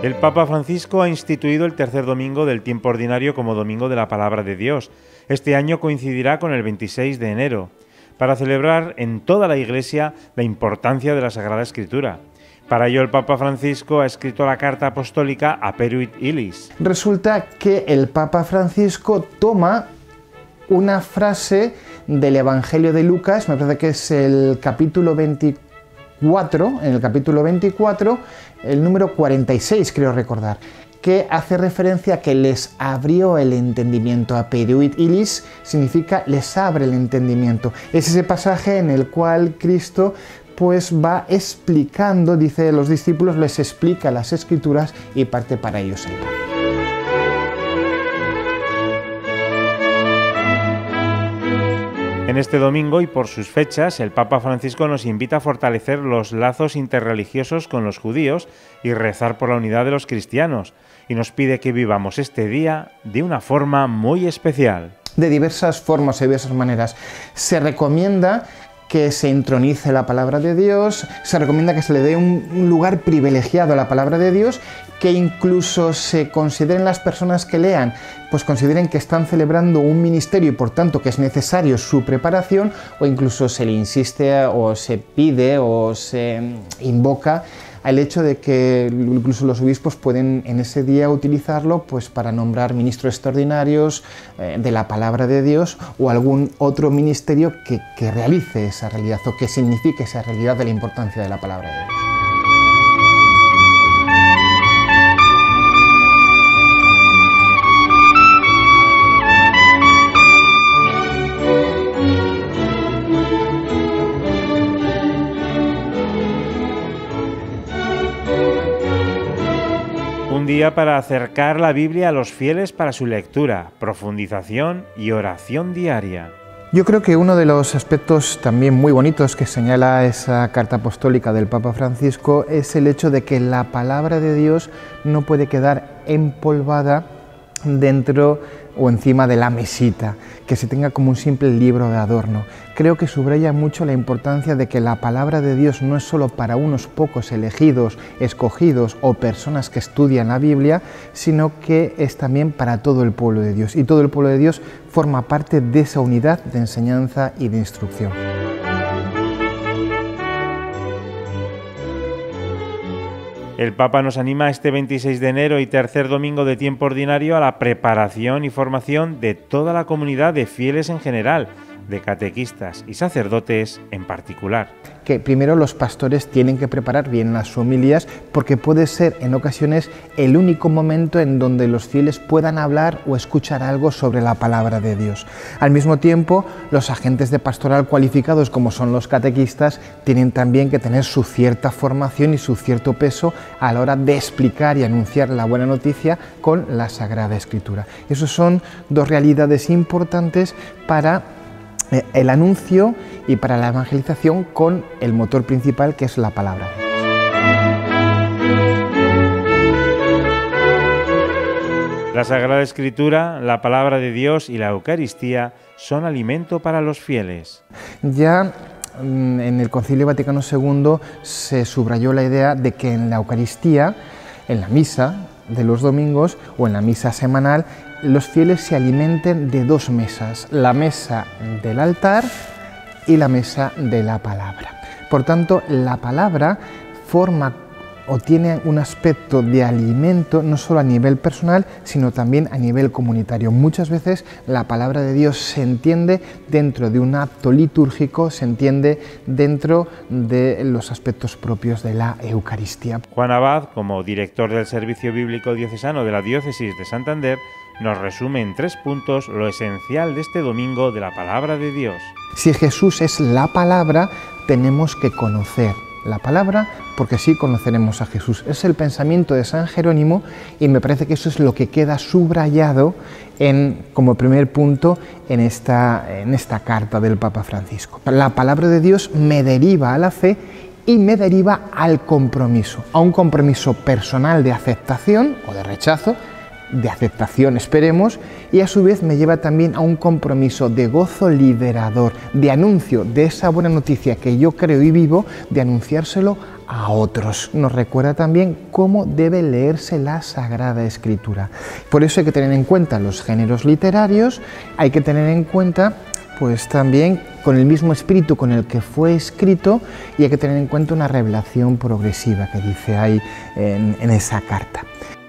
El Papa Francisco ha instituido el tercer domingo del tiempo ordinario como Domingo de la Palabra de Dios. Este año coincidirá con el 26 de enero, para celebrar en toda la Iglesia la importancia de la Sagrada Escritura. Para ello el Papa Francisco ha escrito la carta apostólica Aperuit Illis. Resulta que el Papa Francisco toma una frase del Evangelio de Lucas, me parece que es el capítulo 24, en el capítulo 24, el número 46 creo recordar, que hace referencia a que les abrió el entendimiento. Aperuit Illis significa les abre el entendimiento. Es ese pasaje en el cual Cristo pues va explicando, dice a los discípulos, les explica las Escrituras y parte para ellos el pan. En este domingo y por sus fechas, el Papa Francisco nos invita a fortalecer los lazos interreligiosos con los judíos y rezar por la unidad de los cristianos, y nos pide que vivamos este día de una forma muy especial. De diversas formas y diversas maneras. Se recomienda que se entronice la palabra de Dios, se recomienda que se le dé un lugar privilegiado a la palabra de Dios, que incluso se consideren las personas que lean, pues consideren que están celebrando un ministerio y por tanto que es necesario su preparación, o incluso se le insiste o se pide o se invoca al hecho de que incluso los obispos pueden en ese día utilizarlo pues para nombrar ministros extraordinarios de la palabra de Dios o algún otro ministerio que realice esa realidad o que signifique esa realidad de la importancia de la palabra de Dios. Un día para acercar la Biblia a los fieles para su lectura, profundización y oración diaria. Yo creo que uno de los aspectos también muy bonitos que señala esa carta apostólica del Papa Francisco es el hecho de que la palabra de Dios no puede quedar empolvada dentro o encima de la mesita, que se tenga como un simple libro de adorno. Creo que subraya mucho la importancia de que la palabra de Dios no es solo para unos pocos elegidos, escogidos o personas que estudian la Biblia, sino que es también para todo el pueblo de Dios. Y todo el pueblo de Dios forma parte de esa unidad de enseñanza y de instrucción. El Papa nos anima este 26 de enero y tercer domingo de tiempo ordinario a la preparación y formación de toda la comunidad de fieles en general, de catequistas y sacerdotes en particular. Que primero los pastores tienen que preparar bien las homilías, porque puede ser en ocasiones el único momento en donde los fieles puedan hablar o escuchar algo sobre la palabra de Dios. Al mismo tiempo, los agentes de pastoral cualificados, como son los catequistas, tienen también que tener su cierta formación y su cierto peso a la hora de explicar y anunciar la buena noticia con la Sagrada Escritura. Esas son dos realidades importantes para el anuncio y para la evangelización, con el motor principal que es la palabra. La Sagrada Escritura, la palabra de Dios y la Eucaristía son alimento para los fieles. Ya en el Concilio Vaticano II se subrayó la idea de que en la Eucaristía, en la misa de los domingos o en la misa semanal, los fieles se alimenten de dos mesas, la mesa del altar y la mesa de la palabra. Por tanto, la palabra forma o tiene un aspecto de alimento no solo a nivel personal, sino también a nivel comunitario. Muchas veces la palabra de Dios se entiende dentro de un acto litúrgico, se entiende dentro de los aspectos propios de la Eucaristía. Juan Abad, como director del Servicio Bíblico Diocesano de la Diócesis de Santander, nos resume en 3 puntos lo esencial de este domingo de la palabra de Dios. Si Jesús es la palabra, tenemos que conocer la palabra, porque así conoceremos a Jesús. Es el pensamiento de San Jerónimo y me parece que eso es lo que queda subrayado como primer punto en esta carta del Papa Francisco. La palabra de Dios me deriva a la fe y me deriva al compromiso, a un compromiso personal de aceptación o de rechazo, de aceptación esperemos, y a su vez me lleva también a un compromiso de gozo liberador, de anuncio de esa buena noticia que yo creo y vivo, de anunciárselo a otros. Nos recuerda también cómo debe leerse la Sagrada Escritura. Por eso hay que tener en cuenta los géneros literarios, hay que tener en cuenta pues también con el mismo espíritu con el que fue escrito, y hay que tener en cuenta una revelación progresiva que dice ahí en esa carta.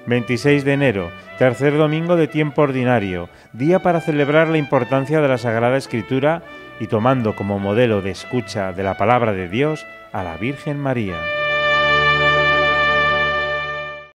26 de enero, tercer domingo de tiempo ordinario, día para celebrar la importancia de la Sagrada Escritura y tomando como modelo de escucha de la palabra de Dios a la Virgen María.